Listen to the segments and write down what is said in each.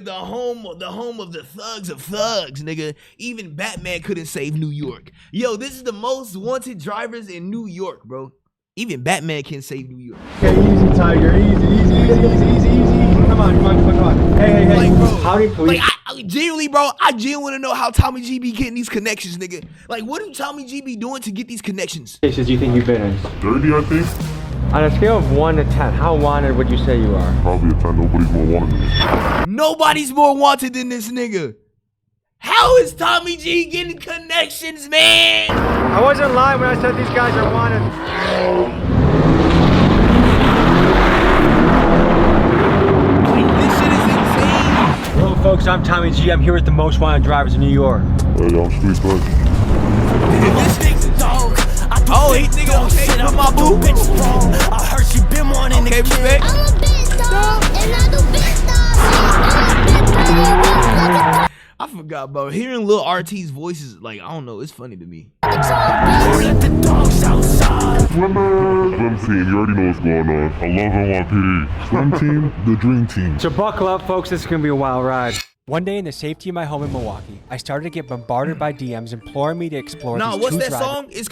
the home of thugs, nigga. Even Batman couldn't save New York. Yo, this is the most wanted drivers in New York, bro. Even Batman can't save New York. Okay, easy, Tiger. Easy. Come on. Hey. Like, bro, How many police? Like, I genuinely want to know how Tommy G be getting these connections, nigga. Like, what do Tommy G be doing to get these connections? Cases do you think you've been in? 30, I think. On a scale of 1 to 10, how wanted would you say you are? Probably a 10. Nobody's more wanted than me. Nobody's more wanted than this nigga. How is Tommy G getting connections, man? I wasn't lying when I said these guys are wanted. Like, this shit is insane. Hello, folks. I'm Tommy G. I'm here with the most wanted drivers in New York. Hey, I'm street cuz. This nigga dog. Oh, he nigga, okay, come on, boo. I heard she been wanting Okay, respect. I'm a big dog, and I do big stuff. I forgot, bro. Hearing Lil RT's voices, like, I don't know, it's funny to me. let the dogs outside. Swim team, you already know what's going on. I love NYPD. Swim team, the dream team. So buckle up, folks. This is going to be a wild ride. One day in the safety of my home in Milwaukee, I started to get bombarded by DMs imploring me to explore Nah, these what's two that song? It's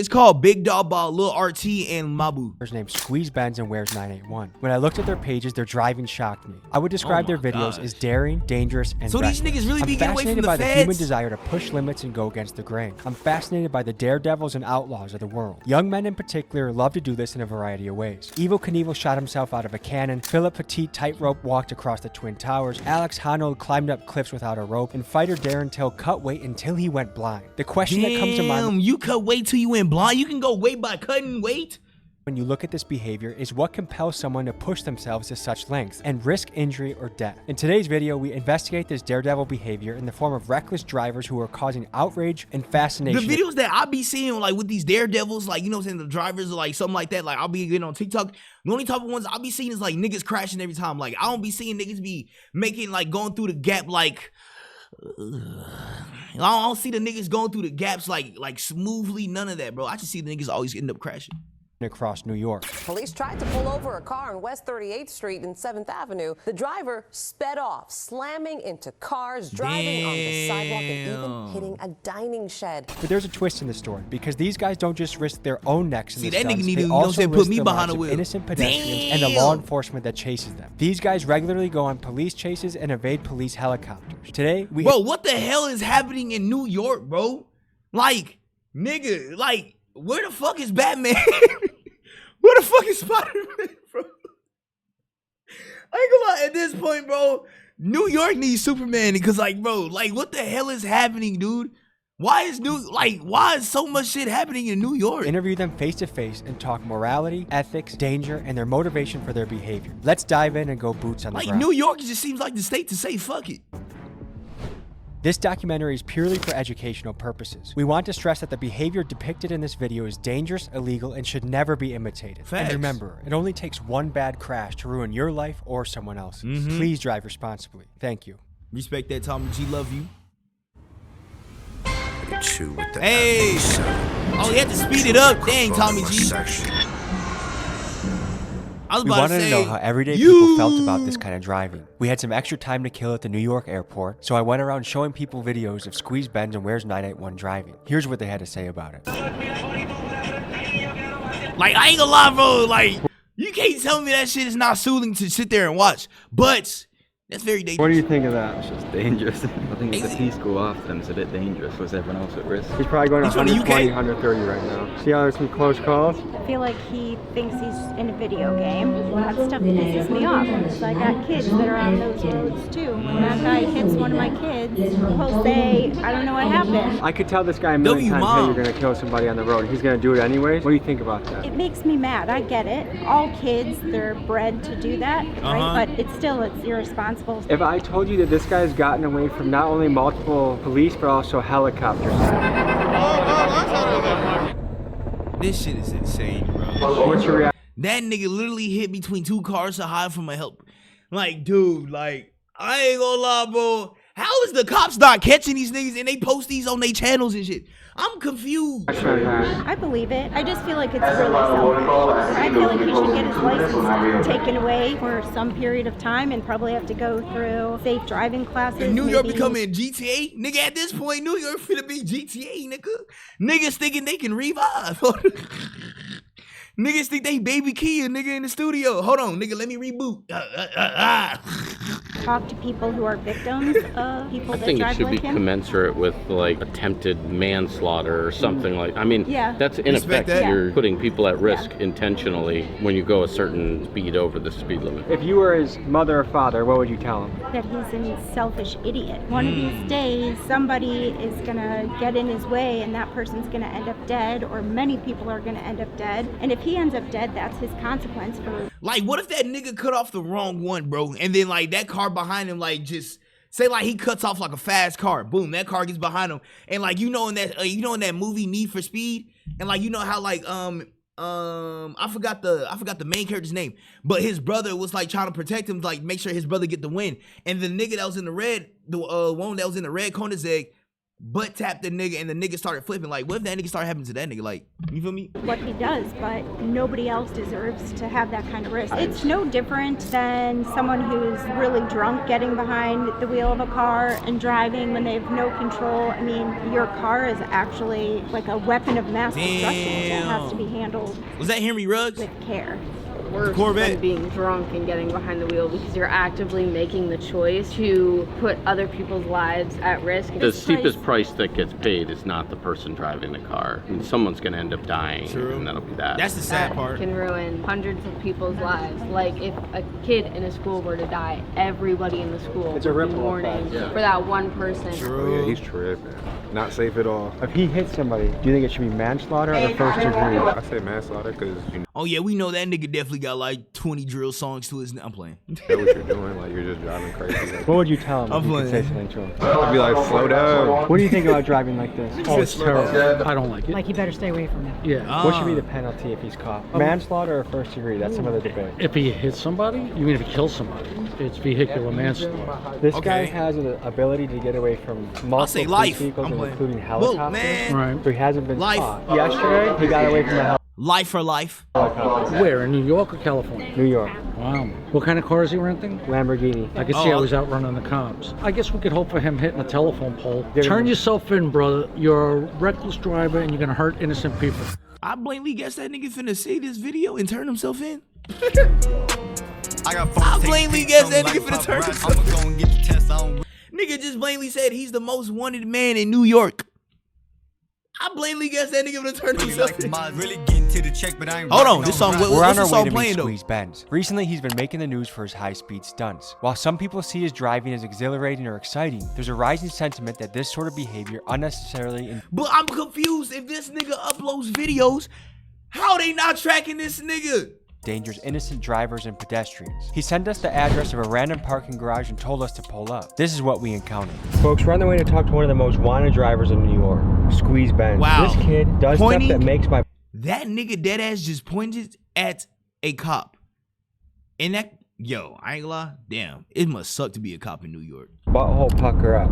called Big Dog by Lil RT and Mabu. named Squeeze Benz and Wears 981. When I looked at their pages, their driving shocked me. I would describe their my videos gosh. as daring, dangerous, and So these reckless. niggas really I'm be getting away fascinated from the by the feds? human desire to push limits and go against the grain. I'm fascinated by the daredevils and outlaws of the world. Young men in particular love to do this in a variety of ways. Evel Knievel shot himself out of a cannon. Philip Petit tightrope walked across the Twin Towers. Alex Honnold climbed up cliffs without a rope, and fighter Darren Till cut weight until he went blind. The question that comes to mind Damn, you cut weight till you went blind? You can go weight by cutting weight? when you look at this behavior is what compels someone to push themselves to such lengths and risk injury or death. In today's video, we investigate this daredevil behavior in the form of reckless drivers who are causing outrage and fascination. The videos that I be seeing, like, with these daredevils, like, you know what I'm saying, the drivers or like something like that, like, I'll be getting on TikTok. The only type of ones I be seeing is like niggas crashing every time. Like, I don't be seeing niggas be making, like, going through the gap, like, I don't see the niggas going through the gaps like smoothly. None of that, bro. I just see the niggas always end up crashing across New York. Police tried to pull over a car on West 38th Street and 7th Avenue. The driver sped off, slamming into cars, driving on the sidewalk, and even hitting a dining shed. But there's a twist in the story because these guys don't just risk their own necks in See, the that nigga stunts, need they to, you know what I'm also saying, put risk me the behind lives the of wheel. innocent pedestrians and the Damn. law enforcement that chases them. These guys regularly go on police chases and evade police helicopters. Today, we Bro, what the hell is happening in New York, bro? Like, nigga, like, where the fuck is Batman? Where the fuck is Spider-Man, bro? I ain't gonna lie, at this point, bro, New York needs Superman because, like, bro, like, what the hell is happening, dude? Why is so much shit happening in New York? interview them face to face and talk morality, ethics, danger, and their motivation for their behavior. Let's dive in and go boots on the Like, ground. New York just seems like the state to say fuck it. This documentary is purely for educational purposes. We want to stress that the behavior depicted in this video is dangerous, illegal, and should never be imitated. Facts. And remember, it only takes one bad crash to ruin your life or someone else's. Mm-hmm. Please drive responsibly. Thank you. Respect that, Tommy G. Love you. Chew with the Hey! Oh, you had to speed it up. Dang, Tommy G. I was We about wanted to to say, know how everyday people felt about this kind of driving. We had some extra time to kill at the New York airport, so I went around showing people videos of Squeeze Benz and Where's 981 driving. Here's what they had to say about it. like, I ain't gonna lie, bro. Like, you can't tell me that shit is not soothing to sit there and watch. But that's very dangerous. What do you think of that? It's just dangerous. I think it's a peace go after them. It's a bit dangerous. Was everyone else at risk? He's probably going He's from the 120, UK? 130 right now. See how there's some close calls? I feel like he thinks he's in a video game. That stuff pisses me off. So I got kids that are on those roads too. When that guy hits one of my kids, he'll say, I don't know what happened. I could tell this guy a million times, hey, Mom. you're gonna kill somebody on the road. He's gonna do it anyways. What do you think about that? It makes me mad. I get it. All kids, they're bred to do that, right? But it's irresponsible. If I told you that this guy's gotten away from not only multiple police, but also helicopters. This shit is insane, bro. What's your reaction? That nigga literally hit between two cars to hide from a help. Like, dude, like, I ain't gonna lie, bro. How is the cops not catching these niggas and they post these on their channels and shit? I'm confused. I believe it. I just feel like it's really selfish. I feel like he should get his license taken away for some period of time and probably have to go through safe driving classes. And New York maybe. becoming GTA? Nigga, at this point, New York finna be GTA, nigga. Niggas thinking they can revive. Niggas think they Baby Kia, nigga, in the studio. Hold on, nigga, let me reboot. Talk to people who are victims of people I that think it drive should like be him. commensurate with like attempted manslaughter or something like. I mean, Yeah. that's in Respect effect that. you're putting people at risk intentionally when you go a certain speed over the speed limit. If you were his mother or father, what would you tell him? That he's a selfish idiot. One of these days, somebody is gonna get in his way and that person's gonna end up dead, or many people are gonna end up dead. And if he ends up dead, that's his consequence for. Like, what if that nigga cut off the wrong one, bro? And then, like, that car behind him, like, just say, like, he cuts off like a fast car. Boom, that car gets behind him. And like, you know, in that movie Need for Speed, and like, you know how like I forgot the main character's name, but his brother was like trying to protect him, like make sure his brother get the win. And the nigga that was in the red, the one that was in the red Koenigsegg, butt tapped the nigga, and the nigga started flipping. Like, what if that nigga started happening to that nigga? Like, you feel me? What he does, but nobody else deserves to have that kind of risk. It's no different than someone who's really drunk getting behind the wheel of a car and driving when they have no control. I mean, your car is actually like a weapon of mass destruction. It has to be handled Was that Henry Ruggs? with care. Worse Corvette. than being drunk and getting behind the wheel, because you're actively making the choice to put other people's lives at risk. The steepest price that gets paid is not the person driving the car. I mean, someone's going to end up dying, and that'll be that. That's the sad That part. can ruin hundreds of people's lives. Like, if a kid in a school were to die, everybody in the school It's a would be ripple mourning effect. for that one person. Oh, yeah, he's tripping. Not safe at all. If he hit somebody, do you think it should be manslaughter or the first degree? I say manslaughter because you Oh yeah, we know that nigga definitely got like 20 drill songs to his. I'm playing. know what you're doing. Like, you're just driving crazy. Like, What would you tell him I'm if you could say playing. something to him? I'd be like, slow down. What do you think about driving like this? Oh, it's terrible. I don't like it. Like, you better stay away from it. Yeah. What should be the penalty if he's caught? Manslaughter or first degree? That's some other debate. If he hits somebody, you mean if he kills somebody? It's vehicular manslaughter. This guy Okay. has an ability to get away from multiple say police life. vehicles, I'm playing. including Whoa, helicopters. man. Right. So he hasn't been Life. caught. Yesterday, he got away from the Life for life. helicopter. Where? In New York or California? New York, Wow. What kind of car is he renting? Lamborghini. I can see how he's outrunning the cops. I guess we could hope for him hitting a telephone pole. Yeah. Turn yourself in, brother. You're a reckless driver and you're going to hurt innocent people. I blatantly guess that nigga finna see this video and turn himself in. I blatantly guess that nigga finna turn himself in. Nigga just blatantly said he's the most wanted man in New York. I blatantly guess that nigga finna turn himself in. Hold on, this song, We're what's on this our way song to meet playing though? Squeeze Benz. Recently, he's been making the news for his high-speed stunts. While some people see his driving as exhilarating or exciting, there's a rising sentiment that this sort of behavior unnecessarily But I'm confused. If this nigga uploads videos, how they not tracking this nigga? endangers innocent drivers and pedestrians. He sent us the address of a random parking garage and told us to pull up. This is what we encountered. Folks, we're on the way to talk to one of the most wanted drivers in New York, Squeeze Benz. Wow. This kid does Pointing- stuff that makes my That nigga deadass just pointed at a cop. And that, yo, I ain't gonna lie, damn, it must suck to be a cop in New York. butthole pucker up.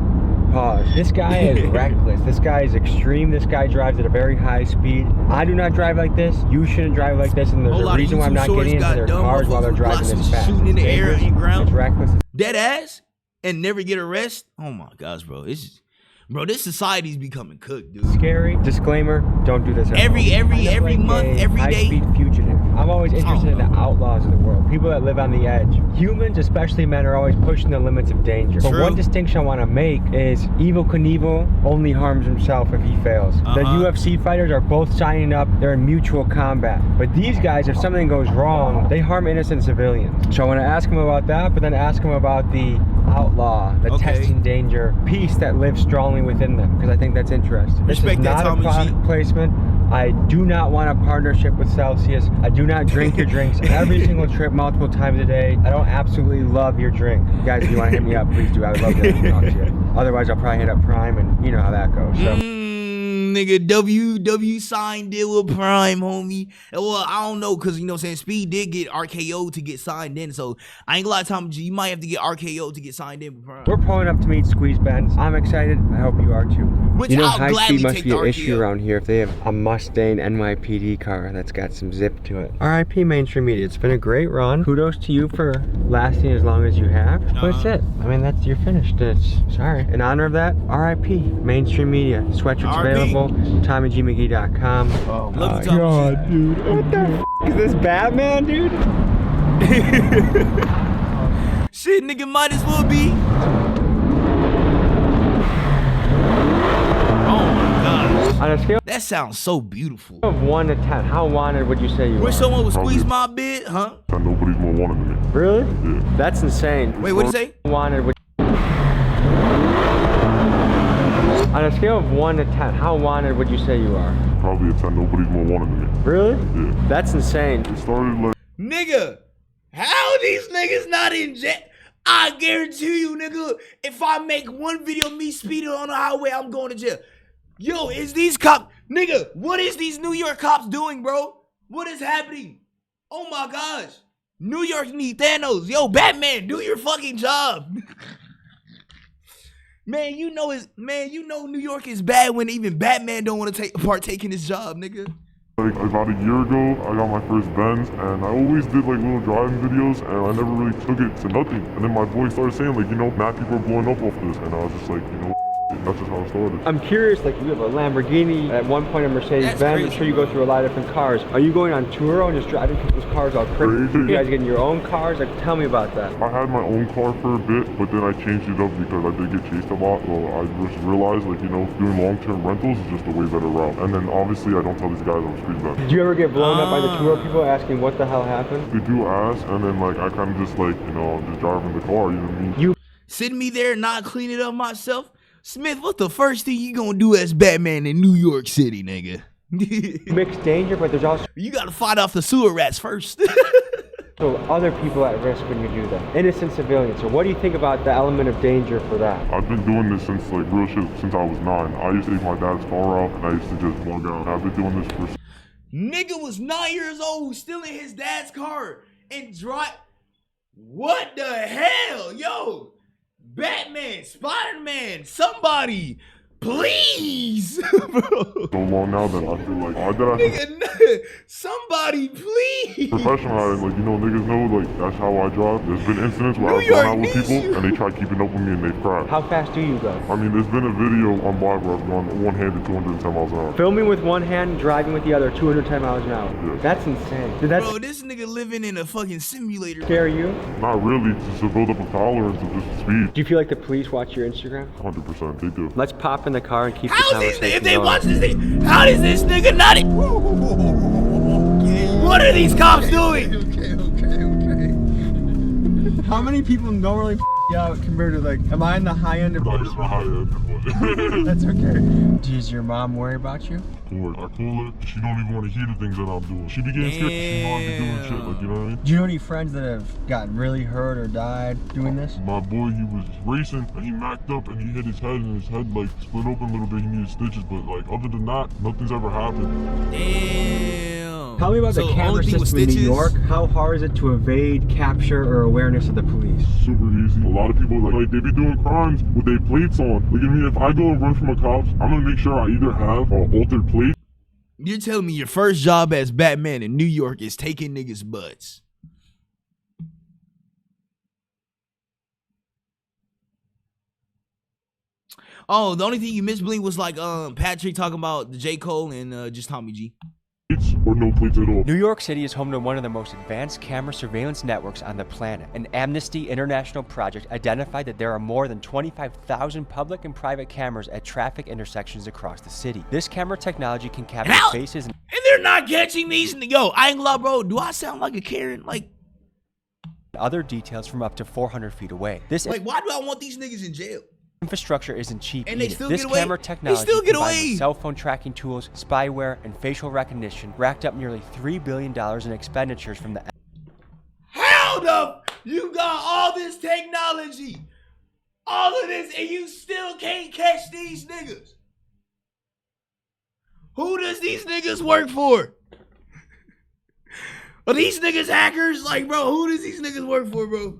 Pause. This guy is reckless. This guy is extreme. This guy drives at a very high speed. I do not drive like this. You shouldn't drive like this. And there's Whole a lot of reason why I'm YouTube not shorts getting into got their dumb cars while they're motherfuckers with driving blocks this and fast. shooting in It's the air dangerous. and ground. It's reckless. Deadass and never get arrested. Oh my gosh, bro. It's just, bro, this society's becoming cooked, dude. Scary. Disclaimer, don't do this at Every home. Kind of like month, a every day. high-speed fugitive. I'm always interested in the outlaws of the world. People that live on the edge. Humans, especially men, are always pushing the limits of danger. But True. one distinction I want to make is Evel Knievel only harms himself if he fails. The UFC fighters are both signing up. They're in mutual combat. But these guys, if something goes wrong, they harm innocent civilians. So I want to ask him about that, but then ask him about the outlaw, the testing danger piece that lives strongly within them, because I think that's interesting. This Respect is that, not a Tommy G. product placement. I do not want a partnership with Celsius. I do not drink your drinks every single trip multiple times a day. I don't absolutely love your drink. Guys, if you want to hit me up, please do. I would love to talk to you. Otherwise, I'll probably hit up Prime, and you know how that goes. So. nigga, W signed deal with Prime, homie. Well, I don't know, cause you know what I'm saying, Speed did get RKO to get signed in, so I ain't gonna lie, Tommy G, you might have to get RKO to get signed in with Prime. We're pulling up to meet Squeeze Benz. I'm excited. I hope you are too. Which You know, I'll high gladly speed must take be the an issue RKO. around here if they have a Mustang NYPD car that's got some zip to it. RIP Mainstream Media. It's been a great run. Kudos to you for lasting as long as you have. But that's it. I mean, that's you're finished. It's sorry. In honor of that, RIP Mainstream Media. Sweatshirts available. TommyGMcGee.com. Oh Love my you, Tommy god, dude. What the f is this Batman, dude? Shit, nigga, might as well be. On a scale That sounds so beautiful. of 1 to 10, how wanted would you say you are? Wish someone would squeeze my bit, huh? And nobody's more wanted than me. Really? Yeah. That's insane. Wait, what'd you say? Wanted would On a scale of 1 to 10, how wanted would you say you are? Probably a 10. Nobody's more wanted than me. Really? Yeah. That's insane. It started like Nigga, how these niggas not in jail? I guarantee you, nigga, if I make one video of me speeding on the highway, I'm going to jail. Yo, is these cops, nigga, what is these New York cops doing, bro? What is happening? Oh my gosh. New York need Thanos. Yo, Batman, do your fucking job. Man, you know New York is bad when even Batman don't want to partake in his job, nigga. Like about a year ago, I got my first Benz, and I always did like little driving videos, and I never really took it to nothing. And then my boy started saying like, you know, mad people are blowing up off this, and I was just like, you know, that's just how it started. I'm curious, like you have a Lamborghini, at one point a Mercedes-Benz, I'm sure you go through a lot of different cars. Are you going on tour and just driving people's cars all crazy? You guys getting your own cars? Like, tell me about that. I had my own car for a bit, but then I changed it up because I did get chased a lot. So I just realized, like, you know, doing long-term rentals is just a way better route. And then obviously I don't tell these guys I'm street vet. Did you ever get blown up by the tour people asking what the hell happened? They do ask, and then like I kind of just like, you know, I'm just driving the car, you know what I mean? You sitting me there and not clean it up myself? Smith, what the first thing you gonna do as Batman in New York City, nigga? mix danger, but there's also You gotta fight off the sewer rats first. other people at risk when you do that. Innocent civilians. So what do you think about the element of danger for that? I've been doing this since like real shit since I was 9. I used to take my dad's car out and I used to just bug out. I've been doing this for Nigga was 9 years old, still in his dad's car and drive. What the hell, yo? Batman, Spider-Man, somebody, please, bro. so long now that I feel like I Nigga, somebody, please. professional at it, like, you know, niggas know, like, that's how I drive. There's been incidents where New I've gone York out with needs people you. and they try keeping up with me and they've crashed. How fast do you go? I mean, there's been a video on live where I've gone one-handed 210 miles an hour. Filming with one hand, driving with the other, 210 miles an hour. Yeah. That's insane. Did that Bro, this nigga living in a fucking simulator. scare you? Not really, just to build up a tolerance of just speed. Do you feel like the police watch your Instagram? 100%, they do. Let's pop in the car and keep the How's this, conversation if they going. watch this thing, how does this nigga not? What are these cops doing? How many people normally out compared to like, am I in the high end of Not even high end, but That's okay. Does your mom worry about you? I told her, she don't even want to hear the things that I'm doing. She be getting scared 'cause she know I be doing shit, like, you know what I mean? Do you know any friends that have gotten really hurt or died doing this? My boy, he was racing and he macked up and he hit his head and his head like split open a little bit. He needed stitches, but like other than that, nothing's ever happened. Damn. Tell me about the camera system in New York. How hard is it to evade capture or awareness of the police? Super easy. A lot of people like they be doing crimes with their plates on. Look at me, if I go and run from a cops, I'm gonna make sure I either have an altered plate. You're telling me your first job as Batman in New York is taking niggas' butts? Oh, the only thing you missed, Blink, was like Patrick talking about the J. Cole and just Tommy G. Or no plates at all. New York City is home to one of the most advanced camera surveillance networks on the planet. An Amnesty International project identified that there are more than 25,000 public and private cameras at traffic intersections across the city. This camera technology can capture faces and they're not catching these. Yo, I ain't gonna lie, bro. Do I sound like a Karen? Like other details from up to 400 feet away. This why do I want these niggas in jail? Infrastructure isn't cheap And they either. still This get away? camera They technology, still get combined away. with cell phone tracking tools, spyware, and facial recognition, racked up nearly $3 billion in expenditures from the. How the you got all this technology, all of this, and you still can't catch these niggas? Who does these niggas work for? Are these niggas hackers? Like, bro, who does these niggas work for, bro?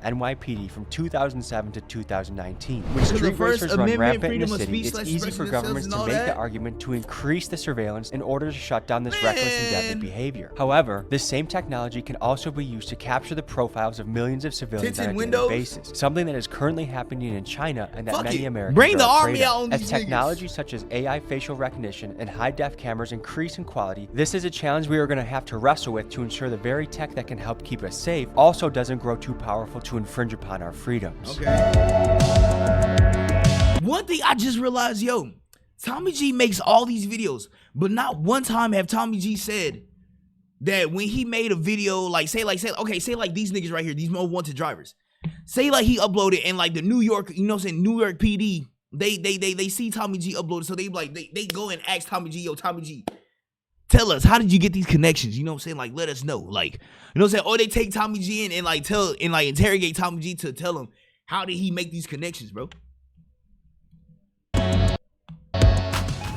NYPD from 2007 to 2019. When So the street First racers run Amendment, rampant in the freedom of city, speech it's slash easy for expressing governments themselves to and all make the that? argument to increase the surveillance in order to shut down this reckless and deadly behavior. However, this same technology can also be used to capture the profiles of millions of civilians on a Tinted daily windows? basis, something that is currently happening in China and that Fuck many it. Americans Bring the are army afraid out of. on As these technology such as AI facial recognition and high-def cameras increase in quality, this is a challenge we are going to have to wrestle with to ensure the very tech that can help keep us safe also doesn't grow too powerful to infringe upon our freedoms. Okay. One thing I just realized, yo, Tommy G makes all these videos, but not one time have Tommy G said that when he made a video, like say like these niggas right here, these more wanted drivers. Say like he uploaded and like the New York, you know what I'm saying, New York PD, they see Tommy G uploaded, so they like they go and ask Tommy G, yo, Tommy G, tell us, how did you get these connections? You know what I'm saying? Like, let us know. Like, you know what I'm saying? Or they take Tommy G in and like interrogate Tommy G to tell him, how did he make these connections, bro?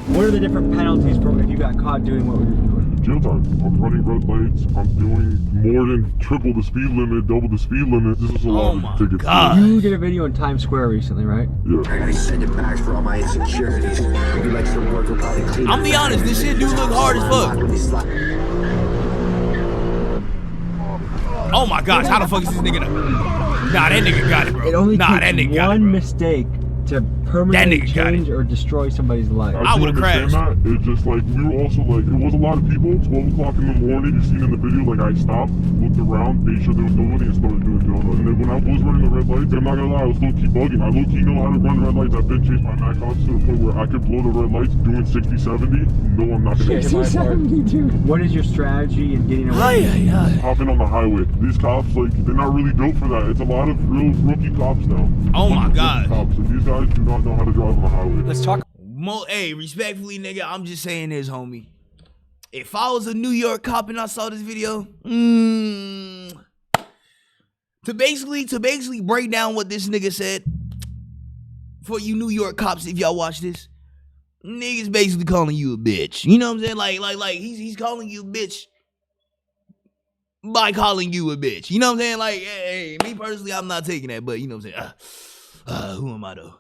What are the different penalties for if you got caught doing what we were doing? Jail time. I'm running red lights. I'm doing more than triple the speed limit, double the speed limit. This is a lot of tickets. You did a video in Times Square recently, right? Yeah. I gotta send it back for all my insecurities. Maybe like some work will probably clean. I'm be honest, this shit do look hard as fuck. Oh my gosh, how the fuck is this nigga know? Nah, that nigga got it, bro. It only Nah, takes that nigga got it, one bro. mistake to permanently nigga got change or destroy somebody's life. I do would've understand crashed. That. It's just like, we were also like, it was a lot of people, 12 o'clock in the morning, you seen in the video, like I stopped, looked around, made sure there was nobody and started doing donuts. And then when I was running the red lights, I'm not gonna lie, I was low-key bugging. I low-key know how to run red lights. I've been chased by Mac cops to the point where I could blow the red lights doing 60, 70. No, I'm not gonna get 60, 70, dude. What is your strategy in getting away? hopping on the highway. These cops, like, they're not really built for that. It's a lot of real rookie cops now. Oh my God. Cops, and these guys do not know how to drive on the highway. Let's talk. Hey, respectfully, nigga, I'm just saying this, homie. If I was a New York cop and I saw this video, to basically break down what this nigga said, for you New York cops, if y'all watch this, niggas basically calling you a bitch. You know what I'm saying? Like he's calling you a bitch by calling you a bitch. You know what I'm saying? Like, hey, me personally, I'm not taking that, but you know what I'm saying? Who am I though?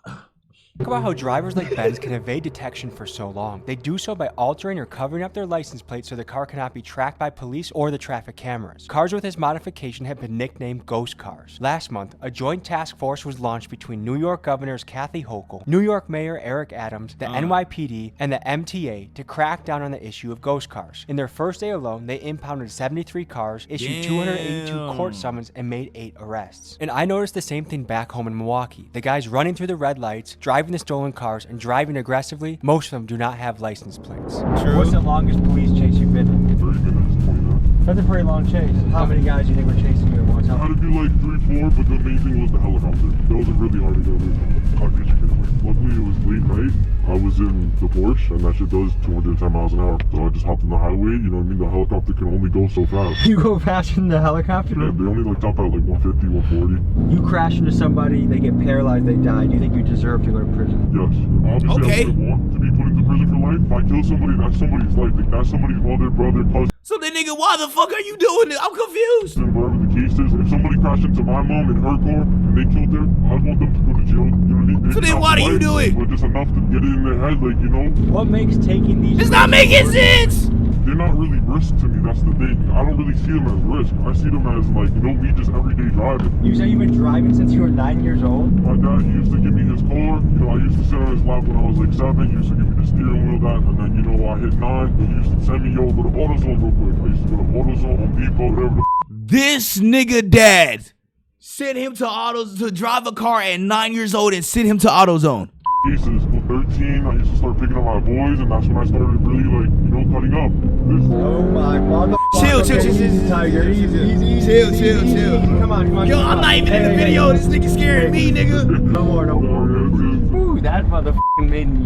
Talk about how drivers like Benz can evade detection for so long. They do so by altering or covering up their license plate so the car cannot be tracked by police or the traffic cameras. Cars with this modification have been nicknamed ghost cars. Last month, a joint task force was launched between New York Governors Kathy Hochul, New York Mayor Eric Adams, the NYPD, and the MTA to crack down on the issue of ghost cars. In their first day alone, they impounded 73 cars, issued 282 court summons, and made 8 arrests. And I noticed the same thing back home in Milwaukee. The guys running through the red lights, driving the stolen cars, and driving aggressively, most of them do not have license plates. True. What's the longest police chase you've been in? 30 minutes, 20 minutes. That's a pretty long chase. How many guys do you think were chasing you at one I had time? to do like 3, 4, but the main thing was the helicopter. That was really hard to get away from. How could you get away? Luckily, it was late night. I was in the Porsche, and that shit does 210 miles an hour. So I just hopped in the highway. You know what I mean? The helicopter can only go so fast. You go faster than the helicopter? Yeah, they only like top out like 150, 140. You crash into somebody, they get paralyzed, they die. Do you think you deserve to go to prison? Yes. Obviously, Okay. I wouldn't want to be put into prison for life. If I kill somebody, that's somebody's life. Like, that's somebody's mother, brother, cousin. So then, nigga, why the fuck are you doing this? I'm confused. Whatever the case is, if somebody crashed into my mom in her car and they killed her, I'd want them to go to jail. You know what I mean? So then why do you do it? But just enough to get it in their head, like, you know? What makes taking these... It's not making sense. They're not really risk to me, that's the thing. I don't really see them as risk. I see them as, like, you know, me just everyday driving. You say you've been driving since you were 9 years old? My dad used to give me his car. You know, I used to sit on his lap when I was like 7. He used to give me the steering wheel, that. And then, you know, I hit 9. He used to send me, yo, go to AutoZone real quick. I used to go to AutoZone, Home Depot, whatever the This nigga dad sent him to drive a car at 9 years old and sent him to AutoZone. cases. Well, 13, I used to start picking up my boys, and that's when I started really, like, you know, cutting up. Oh my mother. Chill. Tiger. Easy. Chill. Come on. Yo, I'm not even in the video. This nigga scaring me, nigga. No more. Ooh, that motherfucking made me...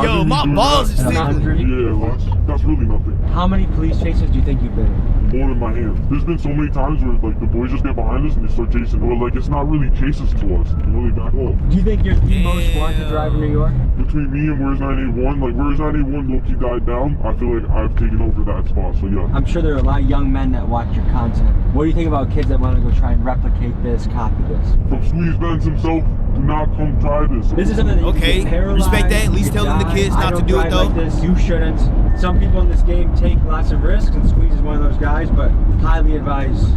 Yo, my balls is sticking. Yeah, that's really nothing. How many police chases do you think you've been in? More than my hands. There's been so many times where, like, the boys just get behind us and they start chasing. Or, like, it's not really chases to us. You know, they back fault. Do you think you're the most wanted driver in New York? Between me and Where's 981, like Where's 981 low-key died down, I feel like I've taken over that spot, so yeah. I'm sure there are a lot of young men that watch your content. What do you think about kids that want to go try and replicate this, copy this? From Squeeze Benz himself, do not come try this. This is something that you can get paralyzed, respect that. At least tell them the kids not to do it though. Like this. You shouldn't. Some people in this game take lots of risks, and Squeeze is one of those guys, but highly advise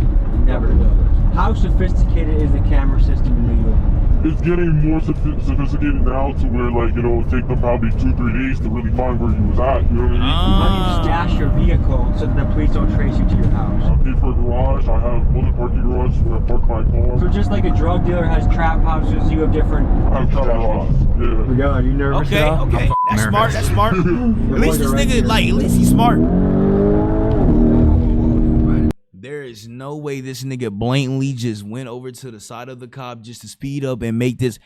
never to do this. How sophisticated is the camera system in New York? It's getting more sophisticated now to where, like, you know, it take them probably 2-3 days to really find where you was at, you know what I mean? How do you stash your vehicle so that the police don't trace you to your house? I pay for a garage, I have other parking garages where I park my car. So just like a drug dealer has trap houses, you have different... I have trap houses, yeah. We go, are you nervous Okay, at all? okay. That's smart, that's smart. At least this nigga, like, at least he's smart. There is no way this nigga blatantly just went over to the side of the cop just to speed up and make this.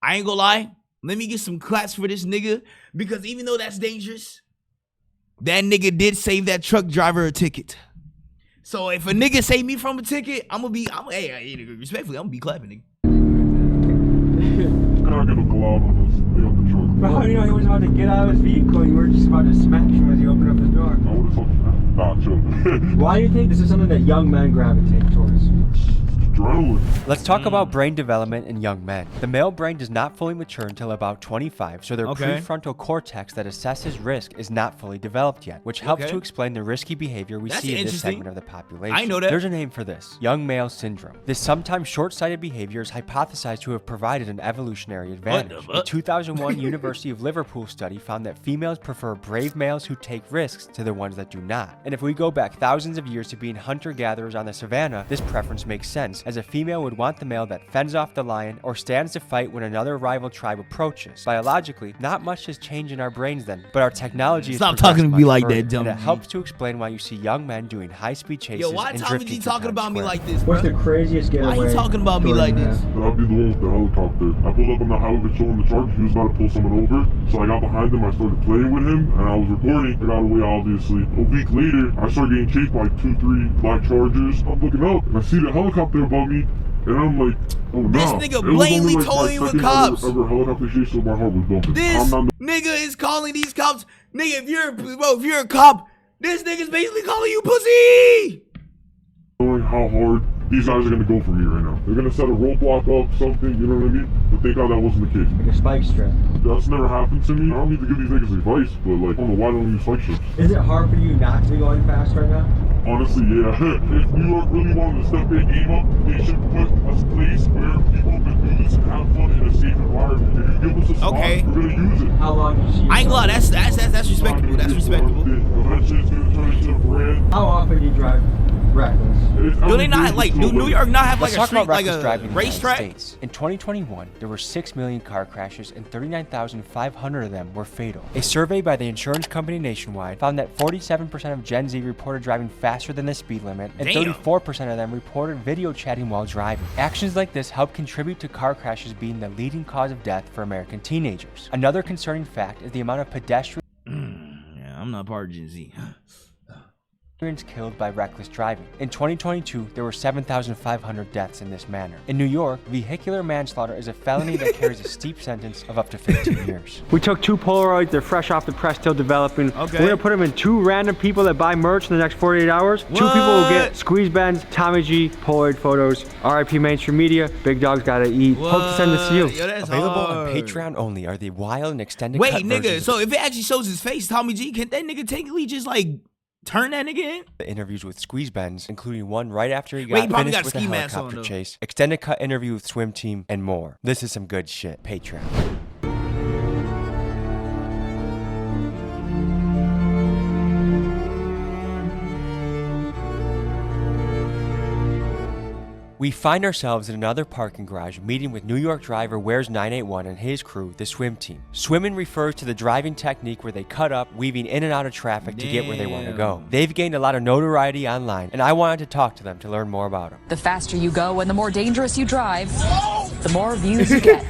I ain't gonna lie. Let me get some claps for this nigga, because even though that's dangerous, that nigga did save that truck driver a ticket. So if a nigga save me from a ticket, hey, respectfully, I'm gonna be clapping, nigga. I'm not gonna go out on this. They on the truck. But how do you know he was about to get out of his vehicle and you were just about to smash him as he opened up his door? I would have fucking not chill. Why do you think this is something that young men gravitate towards? Adrenaline. Let's talk about brain development in young men. The male brain does not fully mature until about 25, so their prefrontal cortex that assesses risk is not fully developed yet, which helps to explain the risky behavior we see in this segment of the population. I know that. There's a name for this: young male syndrome. This sometimes short-sighted behavior is hypothesized to have provided an evolutionary advantage. A 2001 University of Liverpool study found that females prefer brave males who take risks to the ones that do not. And if we go back thousands of years to being hunter-gatherers on the savannah, this preference makes sense, as a female would want the male that fends off the lion or stands to fight when another rival tribe approaches. Biologically, not much has changed in our brains then, but our technology is Stop talking to me like that, dumb. And it helps to explain why you see young men doing high-speed chases Yo, why and Tommy drifting G talking about me like this, What's bro? the craziest getaway? Why you talking about me like this? I'll be the one with the helicopter. I pulled up on the highway patrol the truck. He was about to pull someone over. So I got behind him. I started playing with him. And I was recording. I got away, obviously. A week later, I started getting chased by 2-3 black Chargers. I'm looking up and I see the helicopter above me. And I'm like, oh no. This nigga blatantly toying with cops. Ever helicopter chase, so my heart was bumping. This nigga is calling these cops. Nigga, if you're a cop, this nigga's basically calling you pussy. Knowing how hard these guys are gonna go for me right now. They're gonna set a roadblock up, something, you know what I mean? But thank God that wasn't the case. Like a spike strip. That's never happened to me. I don't need to give these niggas advice, but like, I don't know why don't use spike strips. Is it hard for you not to be going fast right now? Honestly, yeah. If New York really wanted to step their game up, they should put a place where people can do this and have fun in a safe environment. If you give us a spot, we're gonna use it. How long do you see? I ain't gonna lie, that's respectable. That's respectable. Eventually it's gonna turn into a brand. How often do you drive reckless? Do they not like New York not have like Let's a talk street, about like reckless a driving in the United racetrack? States. In 2021, there were 6 million car crashes and 39,500 of them were fatal. A survey by the insurance company Nationwide found that 47% of Gen Z reported driving faster than the speed limit, and 34% of them reported video chatting while driving. Actions like this help contribute to car crashes being the leading cause of death for American teenagers. Another concerning fact is the amount of pedestrians Yeah, I'm not part of Gen Z. killed by reckless driving. In 2022, there were 7,500 deaths in this manner. In New York, vehicular manslaughter is a felony that carries a steep sentence of up to 15 years. We took 2 Polaroids, they're fresh off the press, still developing. Okay. We're gonna put them in 2 random people that buy merch in the next 48 hours. 2 people will get Squeeze Benz, Tommy G, Polaroid photos, RIP Mainstream Media, Big Dog's Gotta Eat. Hope to send this to you. Yo, that's Available hard. on Patreon only are the wild and extended Wait, cut nigga, versions so if it actually shows his face, Tommy G, can that nigga technically just like turn that nigga in? The interviews with Squeeze Benz, including one right after he Wait, he got probably finished got a with the ski mask on, helicopter though. chase, extended cut interview with Swim Team, and more. This is some good shit. Patreon. We find ourselves in another parking garage meeting with New York driver Where's 981 and his crew, the Swim Team. Swimming refers to the driving technique where they cut up, weaving in and out of traffic to get where they want to go. They've gained a lot of notoriety online, and I wanted to talk to them to learn more about them. The faster you go and the more dangerous you drive, the more views you get.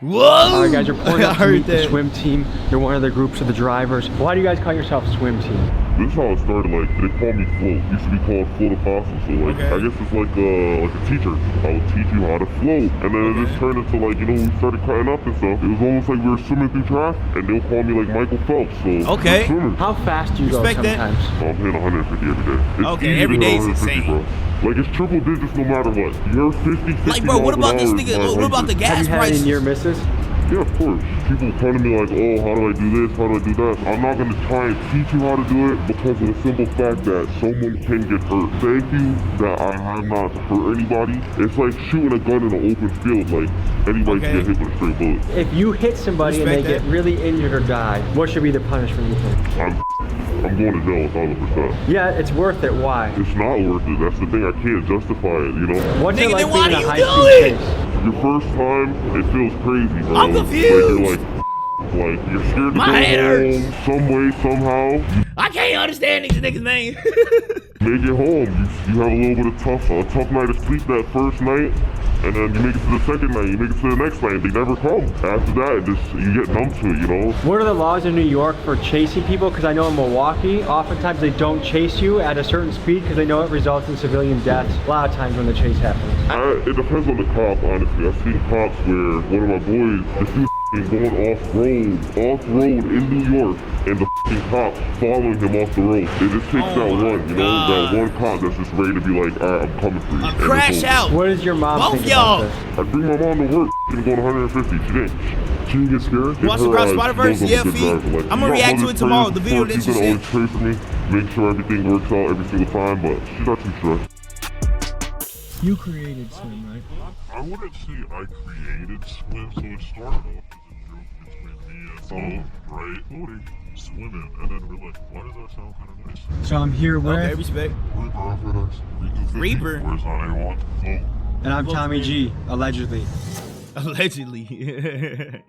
Whoa! Alright guys, you're pulling up to I heard meet the that. Swim Team. You're one of the groups of the drivers. Why do you guys call yourself Swim Team? This is how it started. Like, they call me Float. It used to be called Float Apostle. So like, I guess it's like a teacher. I would teach you how to float, and then it just turned into like, you know, we started cutting up and stuff. It was almost like we were swimming through traffic, and they'll call me like Michael Phelps. So okay. How fast do you go sometimes? I'm paying 150 every day. It's okay, easy every to day is 150, insane. Bro. Like, it's triple digits no matter what. You're 50, 60 like, bro, what about this nigga? What about the gas prices? Near misses? Yeah, of course. People come to me like, oh, how do I do this? How do I do that? I'm not going to try and teach you how to do it because of the simple fact that someone can get hurt. Thank you that I have not hurt anybody. It's like shooting a gun in an open field. Like, anybody can get hit with a straight bullet. If you hit somebody and they get really injured or die, what should be the punishment you think? I'm going to jail 1,000%. Yeah, it's worth it. Why? It's not worth it. That's the thing. I can't justify it, you know? What's it like why being do a you do high-speed it? chase? Your first time, it feels crazy, bro. I'm confused. Like you're scared to go home some way, somehow. I can't understand these niggas' name. Make it home. You have a little bit of a tough night of sleep that first night, and then you make it to the second night, you make it to the next night, they never come. After that, you get numb to it, you know? What are the laws in New York for chasing people? Because I know in Milwaukee, oftentimes they don't chase you at a certain speed because they know it results in civilian deaths a lot of times when the chase happens. It depends on the cop, honestly. I've seen cops where one of my boys, this dude going off-road in New York, and the cops following him off the road. It just takes that one, you know, that one cop that's just ready to be like, alright, I'm coming for you. Crash out. What does your mom both think y'all? about this? I bring my mom to work, and going 150. She didn't get scared. Watch the Cross Spider-Verse? Yeah, feed. I'm gonna react to it tomorrow. The video that you sent. sent. She's gonna always pray for me, make sure everything works out every single time, but she's not too stressed. You created Swim, right? I wouldn't say I created Swim, so it started off as a joke between me and right? Floating, swimming, and then we're like, why does that sound kind of nice? So I'm here with... Okay, respect. Reaper. Where's on A1? And I'm Tommy G, allegedly. Allegedly.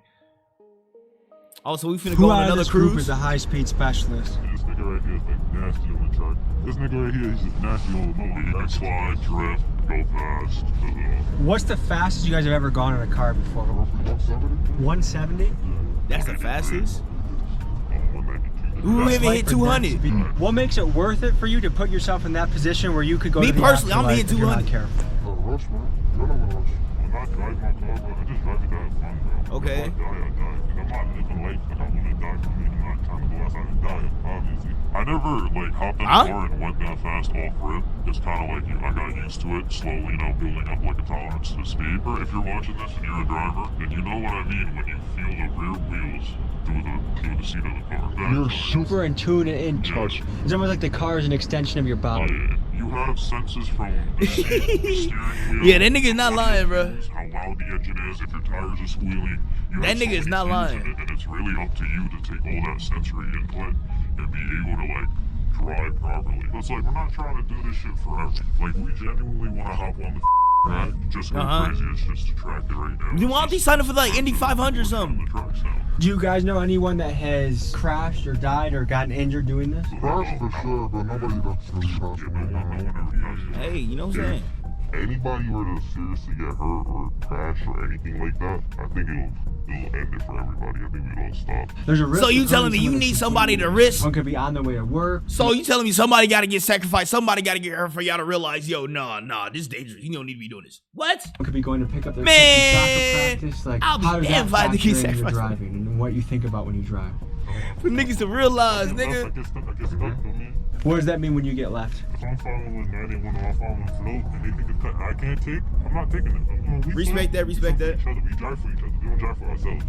Also, we finna go on another cruise. Group is a high-speed specialist. This nigga right here is like nasty on the track. This nigga right here is just nasty on the road. He can slide, drift, go fast. What's the fastest you guys have ever gone in a car before? 170? 170? That's the fastest? Ooh, we haven't hit 200. What makes it worth it for you to put yourself in that position where you could go Me to the personally, I'm afterlife hitting if you're not 200. careful? Rush, man. You're not gonna rush. When I drive my car, bro, I just drive it to have fun, bro. Okay. If I die, I die. I'm not living life like I want to die for me. I'm not trying to go outside and die, obviously. I never, like, hopped in the car and went that fast off rip. It's kind of like, I got used to it, slowly, you know, building up, like, a tolerance to the speed. If you're watching this and you're a driver, then you know what I mean when you feel the rear wheels through the seat of the car. You're super in tune and in touch. It's almost like the car is an extension of your body. You have senses from the seat, the steering wheel. Yeah, that nigga's not lying, bro. How loud the engine is, if your tires are squealing. That nigga is not lying. And it's really up to you to take all that sensory input and be able to, like, drive properly. It's like, we're not trying to do this shit forever. Like, we genuinely want to hop on the track, just go crazy. It's just a track right now. You want to be signing for like Indy 500 or something? Do you guys know anyone that has crashed or died or gotten injured doing this? Crashed for sure, but nobody that's really crashed. Hey, you know what I'm saying? Anybody were to seriously get hurt or crash or anything like that, I think it'll end it for everybody. I think we don't stop. There's a risk. So you telling me you need somebody to risk? One could be on their way to work. So you telling me somebody got to get sacrificed, somebody got to get hurt for y'all to realize, yo, nah, this is dangerous. You don't need to be doing this. What? One could be going to pick up their Man, kids from soccer practice. Like, I'll be how does damned that if I had to factor get into sacrificed. driving and what you think about when you drive? For niggas to realize, nigga. What does that mean when you get left? If I'm following 91 or I'm following float and they think it's cut I can't take, I'm not taking it. Respect that. We drive for each other. We don't drive for ourselves.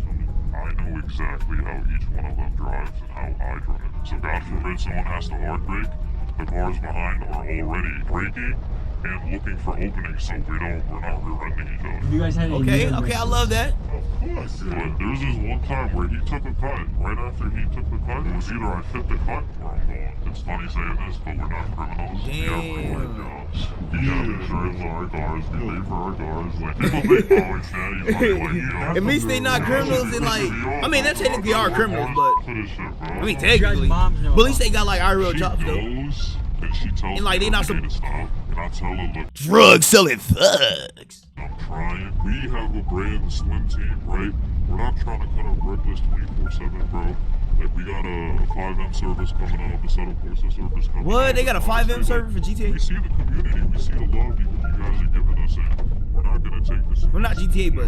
I know exactly how each one of them drives and how I drive. So God forbid someone has to hard brake, the cars behind are already braking and looking for openings so we're not rear-ending each other. Have you guys had any Okay, near I misses? love that. Of course. But there was this one time where he took a cut. Right after he took the cut, it was either I fit the cut or I'm gone. It's funny saying this, but we're not criminals. Damn. We have real-life jobs. We have insurance on our cars. We pay for our cars. Like, people think, oh, it's daddy. Like, you know. At least they not criminals and like, I mean, that technically are criminals, but I mean, technically, but at least they got like our real jobs though. And she tells And like they not some to stop. And I tell her, look, drug selling thugs. I'm trying. We have a brand swim team, right? We're not trying to cut a reckless 24/7, bro. Like, we got a 5M service coming out, a Settle Corsa service coming out. What? They got a 5M server for GTA? We see the community, we see the love you guys are giving us, and we're not gonna take this. We're not GTA, but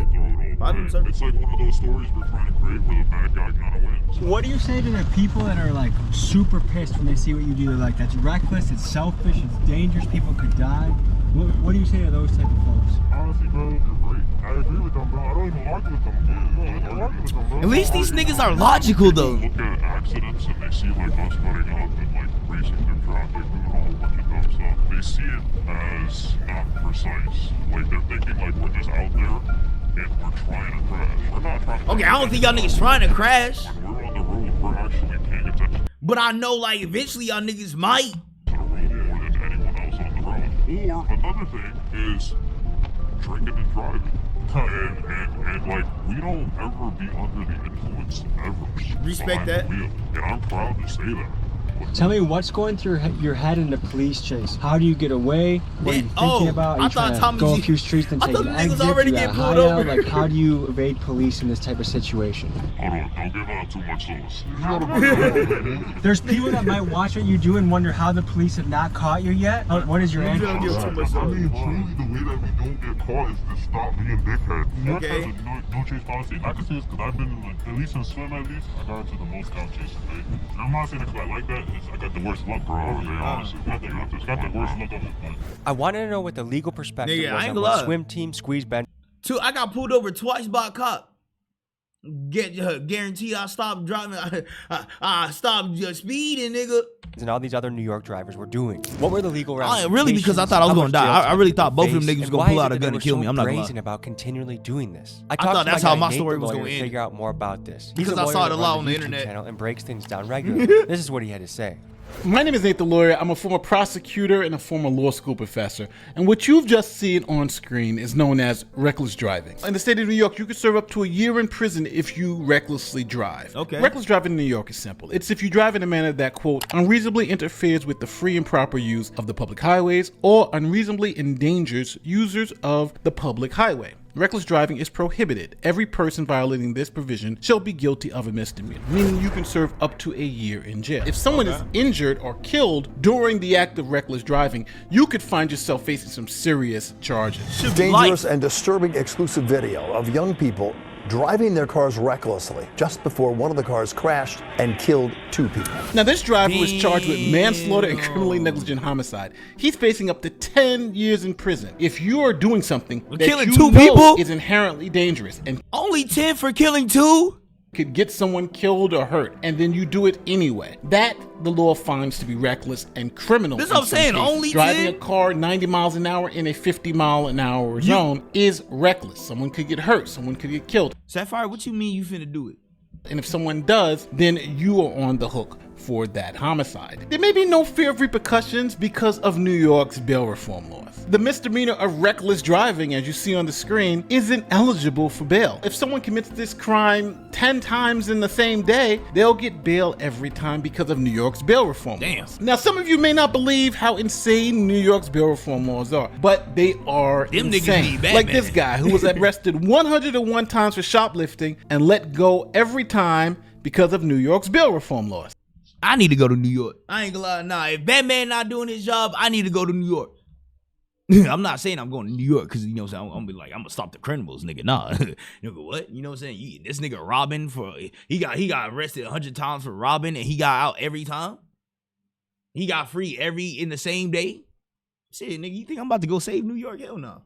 5M server. It's like one of those stories we're trying to create where the bad guy kind of wins. What do you say to the people that are like super pissed when they see what you do? They're like, that's reckless, it's selfish, it's dangerous, people could die. What do you say to those type of folks? Honestly, bro, you're great. I agree with them, bro. I don't even argue with them. I don't argue with them, bro. At least these niggas are logical, though. Look at accidents and they see like us cutting up and like racing through traffic, doing a whole bunch of dumb stuff. They see it as not precise. Like, they're thinking like we're just out there and we're trying to crash. We're not trying to Okay, I don't think y'all niggas trying to crash. When we're on the road, we're actually paying attention But I know, like, eventually y'all niggas might. to the road more than anyone else on the road. Or another thing is drinking and driving. And like, we don't ever be under the influence ever. Respect behind that. the wheel. And I'm proud to say that. Tell me what's going through your head in the police chase. How do you get away? What are you thinking about? Are you trying to go a few streets and take an exit? already You get got pulled high over. out? Like, how do you evade police in this type of situation? Hold on, don't give out too much sauce. There's people that might watch what you do and wonder how the police have not caught you yet. What is your answer? I mean, truly, the way that we don't get caught is to stop being dickheads. New York has a no chase policy. I can say this because I've been, at least in swim at least, I got into the most count chases, right? And I'm not saying it because I like that, I got the worst luck, bro. Honestly, got the worst luck of it. I wanted to know what the legal perspective Nigga, I was ain't on gonna when lie. swim team squeeze Ben. Two, I got pulled over twice by a cop. Guarantee I stopped driving. I stopped speeding, nigga. And all these other New York drivers were doing. What were the legal Really, because I thought I was gonna die. I really thought both of them niggas was gonna pull out a gun and kill me. I'm not gonna lie. about continually doing this. I thought talked to that's my how guy, my Nate, story the was lawyer, gonna to end. figure out more about this. Because He's a I lawyer saw it that a lot runs on the YouTube internet. channel and breaks things down regularly. This is what he had to say. My name is Nate the Lawyer. I'm a former prosecutor and a former law school professor. And what you've just seen on screen is known as reckless driving. In the state of New York, you could serve up to a year in prison if you recklessly drive. Okay. Reckless driving in New York is simple. It's if you drive in a manner that, quote, unreasonably interferes with the free and proper use of the public highways or unreasonably endangers users of the public highway. Reckless driving is prohibited. Every person violating this provision shall be guilty of a misdemeanor, meaning you can serve up to a year in jail. If someone is injured or killed during the act of reckless driving, you could find yourself facing some serious charges. Dangerous and disturbing exclusive video of young people driving their cars recklessly just before one of the cars crashed and killed 2 people. Now, this driver was charged with manslaughter and criminally negligent homicide. He's facing up to 10 years in prison. If you are doing something that killing you 2 know people is inherently dangerous and only 10 for killing 2 could get someone killed or hurt, and then you do it anyway, that the law finds to be reckless and criminal. This is what I'm saying, only driving 10? a car 90 miles an hour in a 50-mile-an-hour zone is reckless. Someone could get hurt, someone could get killed. Sapphire, what you mean you finna do it? And if someone does, then you are on the hook for that homicide. There may be no fear of repercussions because of New York's bail reform laws. The misdemeanor of reckless driving, as you see on the screen, isn't eligible for bail. If someone commits this crime 10 times in the same day, they'll get bail every time because of New York's bail reform laws. Now, some of you may not believe how insane New York's bail reform laws are, but they are Them niggas insane. be Batman. Like this guy who was arrested 101 times for shoplifting and let go every time because of New York's bail reform laws. I need to go to New York. I ain't gonna lie. Nah, if Batman not doing his job, I need to go to New York. I'm not saying I'm going to New York because, you know what I'm saying, I'm gonna be like, I'm gonna stop the criminals, nigga. Nah. Nigga, what? You know what I'm saying? This nigga robbing for, he got arrested 100 times for robbing and he got out every time. He got free in the same day. Shit, nigga, you think I'm about to go save New York? Hell no.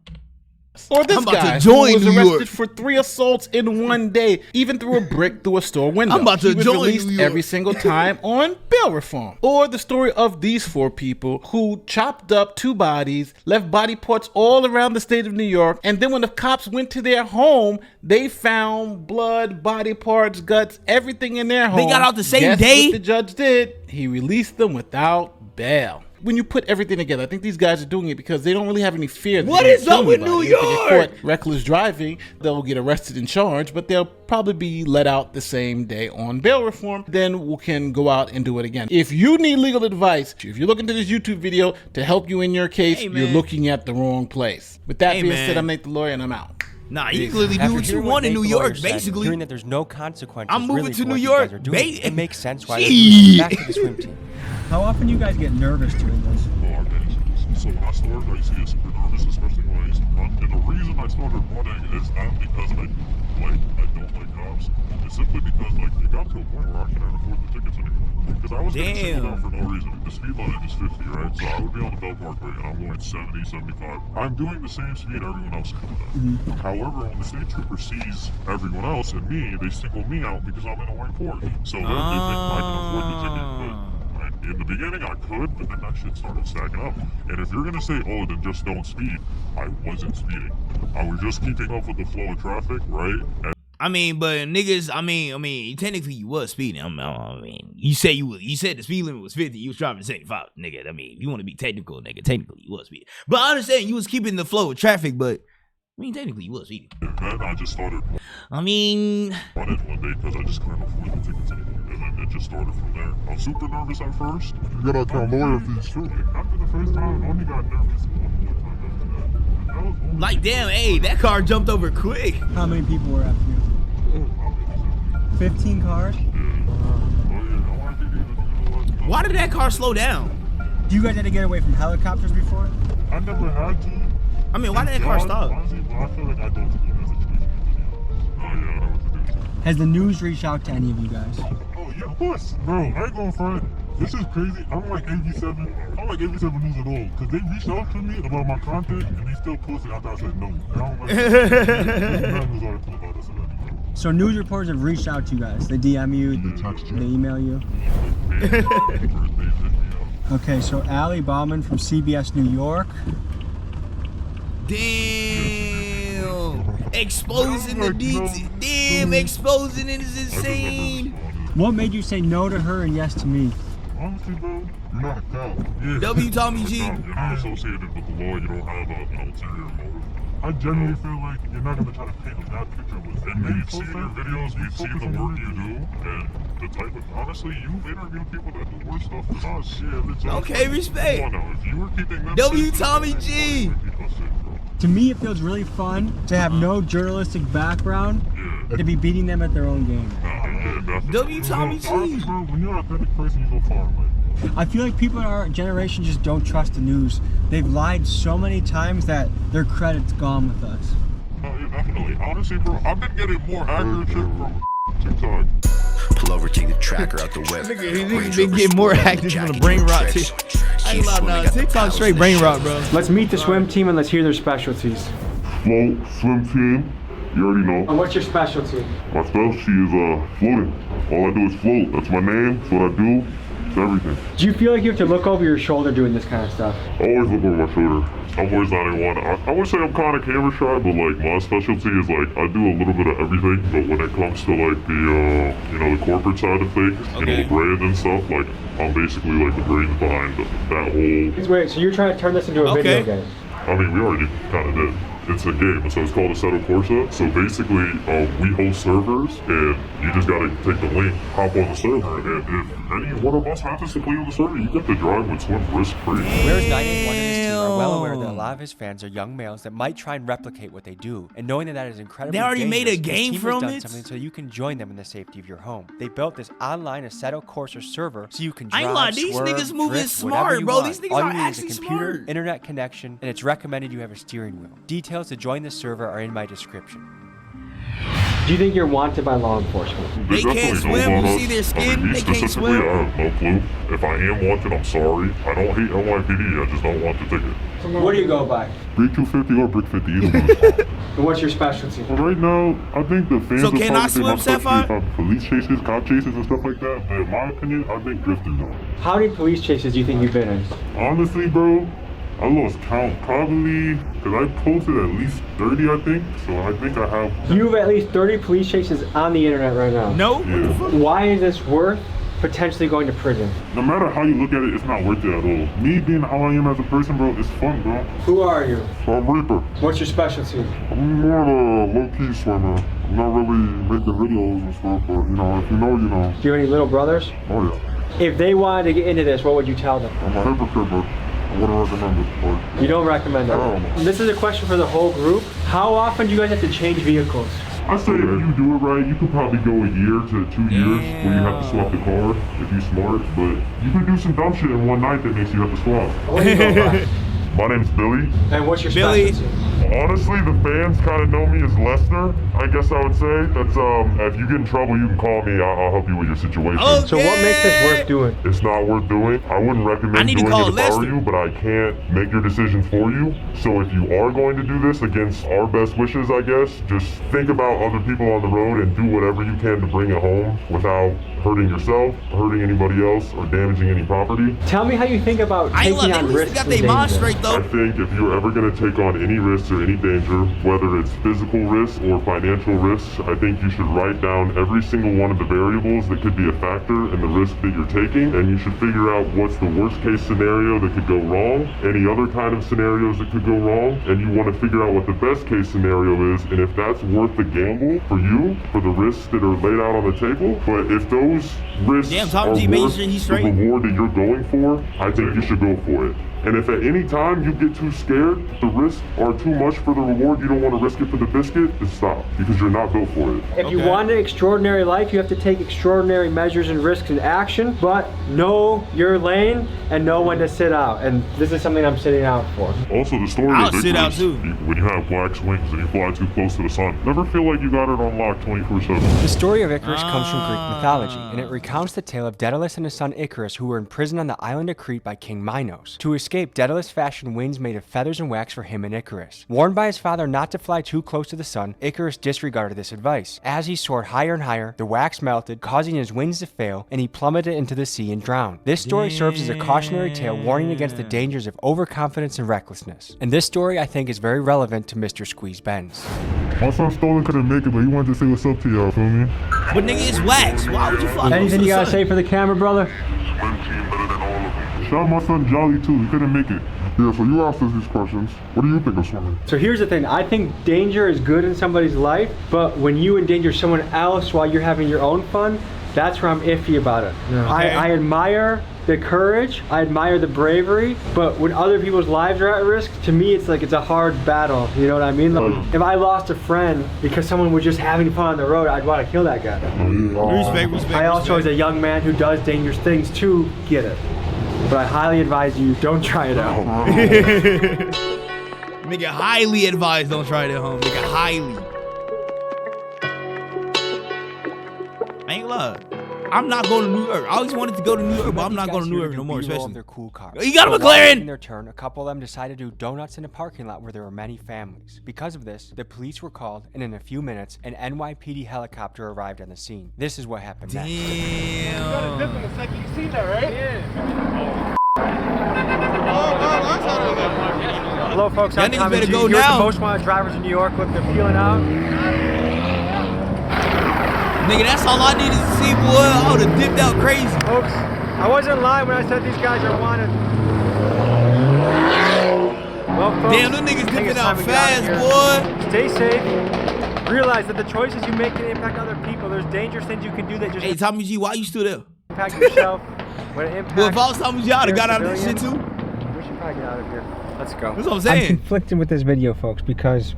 Or this I'm about guy to join who was New arrested York. for 3 assaults in one day, even threw a brick through a store window. I'm about to he was join released New York. every single time on bail reform. Or the story of these 4 people who chopped up 2 bodies, left body parts all around the state of New York, and then when the cops went to their home, they found blood, body parts, guts, everything in their home. They got out the same Guess day? what the judge did? He released them without bail. when you put everything together, I think these guys are doing it because they don't really have any fear. What is up with New York? If they get caught reckless driving, they'll get arrested and charged, but they'll probably be let out the same day on bail reform. Then we can go out and do it again. If you need legal advice, if you're looking to this YouTube video to help you in your case, you're looking at the wrong place. With that being said, I'm Nate the Lawyer, and I'm out. Nah, you clearly do what you want in New York, basically. Hearing that there's no consequences. I'm moving really to for New what you York. guys are doing. It makes sense why Gee. they're back to the swim team. How often do you guys get nervous doing this? So when I started, I used to get super nervous, especially when I used to run. And the reason I started running is not because I don't like cops. It's simply because it got to a point where I couldn't afford the tickets anymore. Because I was getting singled out for no reason. The speed limit is 50, right? So I would be on the Bell Parkway and I'm going 70, 75. I'm doing the same speed everyone else is doing. However, when the state trooper sees everyone else and me, they single me out because I'm in a white Porsche. So they think I can afford the ticket, but in the beginning I could, but then that shit started stacking up. And if you're gonna say, oh, then just don't speed, I wasn't speeding. I was just keeping up with the flow of traffic, right? And I mean, but niggas, I mean, technically you was speeding. I mean, you said the speed limit was 50, you was driving 75, nigga. I mean, if you want to be technical, nigga, technically you was speeding. But I understand you was keeping the flow of traffic, but I mean, technically you was speeding. then I just started running one day because I just couldn't afford the tickets anymore. And then it just started from there. I was super nervous at first. You gotta tell lawyer fees too. After the first time, I only got nervous one more time after that. Like, damn, hey, that car jumped over quick. How many people were after you? 15 cars? Why did that car slow down? Do you guys had to get away from helicopters before? I never had to. I mean, why did that car stop? Honestly, I feel like I don't do that situation. Oh, yeah, I know what to do. Has the news reached out to any of you guys? Oh, yeah, of course. Bro, I ain't going front. This is crazy. I'm like 87. I'm like 87 News at all. Because they reached out to me about my content and they still posted after I said no. And I'm like, there's news article about us already. So news reporters have reached out to you guys. They DM you, they email you. Okay, so Ali Bauman from CBS New York. Damn. Exposing the details. Damn, exposing it is insane. What made you say no to her and yes to me? Honestly, bro, you're not a cop. Yeah. W. Tommy G. You're not associated with the law. You don't have an ulterior motive. I genuinely feel like you're not going to try to paint a bad picture with it. And you've seen your videos, you've seen the work you do, and the type of, honestly, you've interviewed people that do worse stuff than us. Yeah, okay, respect. Come on now, if you were keeping them W. safe, Tommy G. To me, it feels really fun to have no journalistic background and to be beating them at their own game. W. Tommy G. Honestly, bro, when you're an authentic person, you go far in life. I feel like people in our generation just don't trust the news. They've lied so many times that their credit's gone with us. Yeah, definitely. Honestly, bro, I've been getting more accurate shit from TikTok. Pull over, take the tracker out the whip. Nigga been getting more active from the brain rot. I ain't lying, nah, TikTok straight brain rot, bro. Let's meet the swim team and let's hear their specialties. Float, swim team. You already know. And what's your specialty? My specialty is floating. All I do is float. That's my name. That's what I do. It's everything. Do you feel like you have to look over your shoulder doing this kind of stuff? I always look over my shoulder. I'm always not anyone. I would say I'm kind of camera shy, but like my specialty is like I do a little bit of everything. But when it comes to like the the corporate side of things, the brand and stuff, like I'm basically like the brains behind that whole. Wait, so you're trying to turn this into a video game? I mean, we already kind of did. It's a game, so it's called Assetto Corsa. So basically, we host servers, and you just gotta take the link, hop on the server, and if any one of us happens to play on the server, you get to drive with Swim risk-free. Whereas 981 and his team are well aware that a lot of his fans are young males that might try and replicate what they do, and knowing that is incredibly They already made a dangerous, game his team from has done it? something so you can join them in the safety of your home. They built this online Assetto Corsa server so you can I drive, ain't lying, these swerve, niggas moving drift, smart, whatever you bro. want. These niggas All are you need is actually a computer, smart. internet connection, and it's recommended you have a steering wheel. Details to join the server are in my description. Do you think you're wanted by law enforcement? They can't swim. You see their skin? They can't swim. I have no clue. If I am wanted, I'm sorry. I don't hate NYPD. I just don't want the ticket. What do you go by? Brick 250 or Brick 50, either one is fine. And what's your specialty? Well, right now, I think the fans So will can I probably say my swim, specialty Sapphire? is police chases, cop chases, and stuff like that. But in my opinion, I think drifting though. How many police chases do you think you've been in? Honestly, bro, I lost count. Probably, because I posted at least 30, I think. So I think I have. You have at least 30 police chases on the internet right now. No? Yeah. Why is this worth potentially going to prison. No matter how you look at it, it's not worth it at all. Me being how I am as a person, bro, it's fun, bro. Who are you? I'm Reaper. What's your specialty? I'm more of a low-key swimmer. I'm not really making videos and stuff, but, you know, if you know, you know. Do you have any little brothers? Oh, yeah. If they wanted to get into this, what would you tell them? I'm a hypocrite, but I wouldn't recommend it. But you don't recommend it? No. This is a question for the whole group. How often do you guys have to change vehicles? I say if you do it right, you could probably go a year to 2 years where you have to swap the car if you're smart, but you could do some dumb shit in one night that makes you have to swap. What do you go by? My name's Billy. And what's your specialty? Honestly, the fans kind of know me as Lester, I guess I would say. That's if you get in trouble, you can call me. I'll help you with your situation. Okay. So what makes this worth doing? It's not worth doing. I wouldn't recommend doing it if I were you, but I can't make your decisions for you. So if you are going to do this against our best wishes, I guess, just think about other people on the road and do whatever you can to bring it home without hurting yourself, hurting anybody else, or damaging any property. Tell me how you think about taking on risks and danger. I think if you're ever going to take on any risks or any danger, whether it's physical risks or financial risks, I think you should write down every single one of the variables that could be a factor in the risk that you're taking, and you should figure out what's the worst case scenario that could go wrong, any other kind of scenarios that could go wrong, and you want to figure out what the best case scenario is, and if that's worth the gamble for you, for the risks that are laid out on the table. But if those risks are worth the reward that you're going for, I think you should go for it. And if at any time you get too scared, the risks are too much for the reward, you don't want to risk it for the biscuit, then stop, because you're not built for it. If you want an extraordinary life, you have to take extraordinary measures and risks in action, but know your lane and know when to sit out. And this is something I'm sitting out for. Also, the story of Icarus, when you have black wings and you fly too close to the sun, never feel like you got it on lock 24/7. The story of Icarus comes from Greek mythology, and it recounts the tale of Daedalus and his son Icarus, who were imprisoned on the island of Crete by King Minos. To escape, Daedalus fashioned wings made of feathers and wax for him and Icarus. Warned by his father not to fly too close to the sun, Icarus disregarded this advice. As he soared higher and higher, the wax melted, causing his wings to fail, and he plummeted into the sea and drowned. This story serves as a cautionary tale warning against the dangers of overconfidence and recklessness. And this story, I think, is very relevant to Mr. Squeeze Benz. My son Stolen couldn't make it, but he wanted to say what's up to y'all, feel me? But nigga, it's wax. Why would you fuck Anything you gotta say for the camera, brother? Shout out my son Jolly too, he couldn't make it. Yeah, so you asked us these questions. What do you think of swimming? So here's the thing, I think danger is good in somebody's life, but when you endanger someone else while you're having your own fun, that's where I'm iffy about it. Yeah. I admire the courage, I admire the bravery, but when other people's lives are at risk, to me it's like it's a hard battle, you know what I mean? Like, if I lost a friend because someone was just having fun on the road, I'd want to kill that guy. Respect, I also, as a young man who does dangerous things too, get it. But I highly advise you, don't try it out. Make it highly advised, don't try it at home. Make it highly. I ain't lie. I'm not going to New York. I always wanted to go to New York, but I'm not going to New York no more, especially. Their cool cars. You got a McLaren! In their turn, a couple of them decided to do donuts in a parking lot where there were many families. Because of this, the police were called, and in a few minutes, an NYPD helicopter arrived on the scene. This is what happened next. Damn. You got a dip in a second. You seen that, right? Yeah. Hello, folks. Y'all I'm niggas Tommy better G. go Here's now. the most wanted drivers in New York. Look, they're peeling out. Nigga, that's all I needed to see, boy. I would have dipped out crazy. Folks, I wasn't lying when I said these guys are wanted. Well, folks, damn, them niggas dipping out fast, boy. Stay safe. Realize that the choices you make can impact other people. There's dangerous things you can do that just Hey, Tommy G, why you still there? impact yourself. When it impacts Well, if I was Tommy G, I'd have got out of this shit too. We should probably get out of here. Let's go. That's what I'm saying. I'm conflicted with this video, folks, because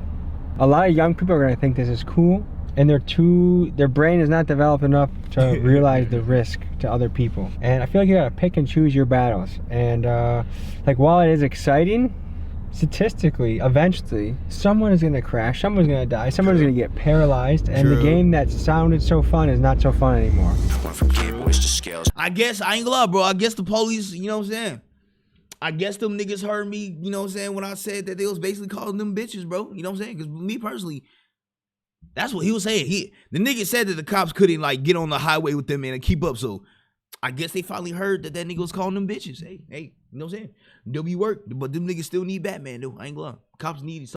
a lot of young people are gonna think this is cool, and their brain is not developed enough to realize the risk to other people. And I feel like you gotta pick and choose your battles. And like, while it is exciting, statistically, eventually, someone is gonna crash, someone's gonna die, someone's gonna get paralyzed, and the game that sounded so fun is not so fun anymore. I guess, I ain't gonna lie, bro. I guess the police, you know what I'm saying? I guess them niggas heard me, you know what I'm saying, when I said that they was basically calling them bitches, bro. You know what I'm saying? Because me personally, that's what he was saying. The nigga said that the cops couldn't, like, get on the highway with them, man, and keep up. So I guess they finally heard that nigga was calling them bitches. Hey, you know what I'm saying? They'll be work, but them niggas still need Batman, though. I ain't gonna lie. Cops need